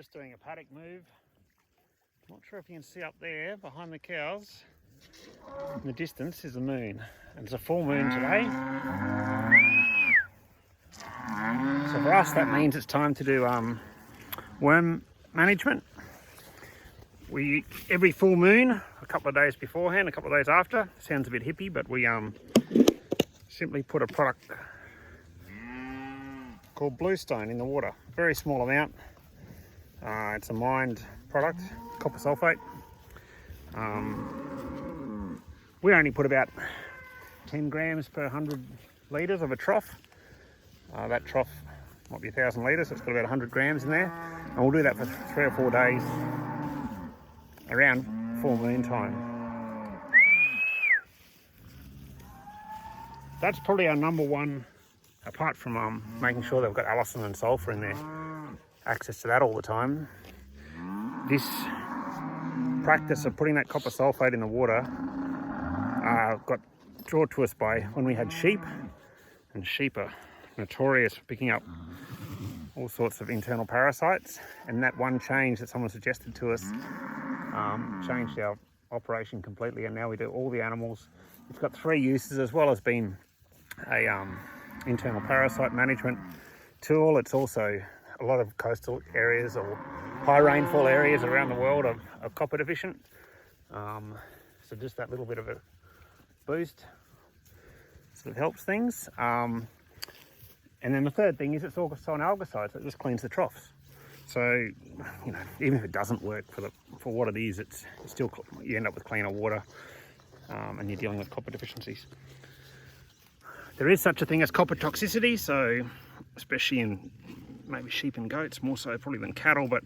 just doing a paddock move. Not sure if you can see up there behind the cows. In the distance is the moon, and it's a full moon today. So for us, that means it's time to do worm management. We every full moon, a couple of days beforehand, a couple of days after. Sounds a bit hippie, but we simply put a product called bluestone in the water. Very small amount. It's a mined product, copper sulfate. We only put about 10 grams per 100 litres of a trough. That trough might be 1,000 litres, so it's got about 100 grams in there. And we'll do that for 3 or 4 days around full moon time. That's probably our number one, apart from making sure they've got allicin and sulphur in there, access to that all the time. This practice of putting that copper sulfate in the water got brought to us by when we had sheep, and sheep are notorious for picking up all sorts of internal parasites, and that one change that someone suggested to us changed our operation completely, and now we do all the animals. It's got 3 uses, as well as being a internal parasite management tool. It's also a lot of coastal areas or high rainfall areas around the world are copper deficient, so just that little bit of a boost sort of helps things. And then the third thing is it's also an algicide, so it just cleans the troughs. So, you know, even if it doesn't work for what it is, it's still, you end up with cleaner water, and you're dealing with copper deficiencies. There is such a thing as copper toxicity, so especially in maybe sheep and goats, more so probably than cattle, but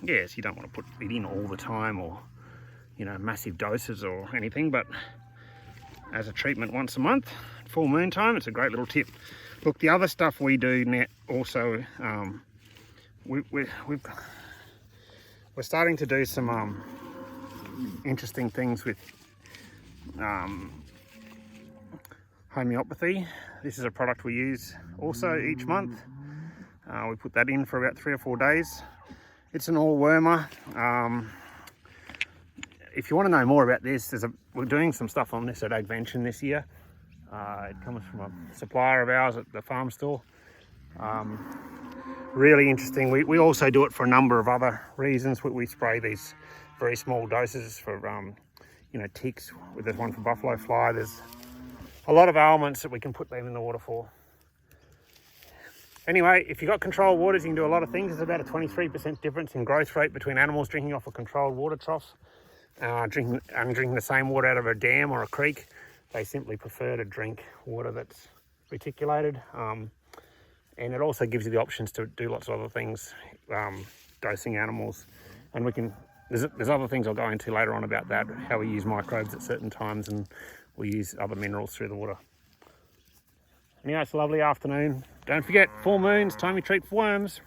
yes, you don't want to put it in all the time, or, you know, massive doses or anything, but as a treatment once a month, full moon time, it's a great little tip. Look, the other stuff we do now also, we're starting to do some interesting things with homeopathy. This is a product we use also each month. We put that in for about 3 or 4 days. It's an all-wormer. If you want to know more about this, we're doing some stuff on this at Agvention this year. It comes from a supplier of ours at the farm store. Really interesting. We also do it for a number of other reasons. We spray these very small doses for you know, ticks. There's one for buffalo fly. There's a lot of ailments that we can put them in the water for. Anyway, if you've got controlled waters, you can do a lot of things. There's about a 23% difference in growth rate between animals drinking off a controlled water trough and drinking the same water out of a dam or a creek. They simply prefer to drink water that's reticulated. And it also gives you the options to do lots of other things, dosing animals. And there's other things I'll go into later on about that, how we use microbes at certain times, and we use other minerals through the water. Anyway, it's a lovely afternoon. Don't forget, full moons, time you treat for worms.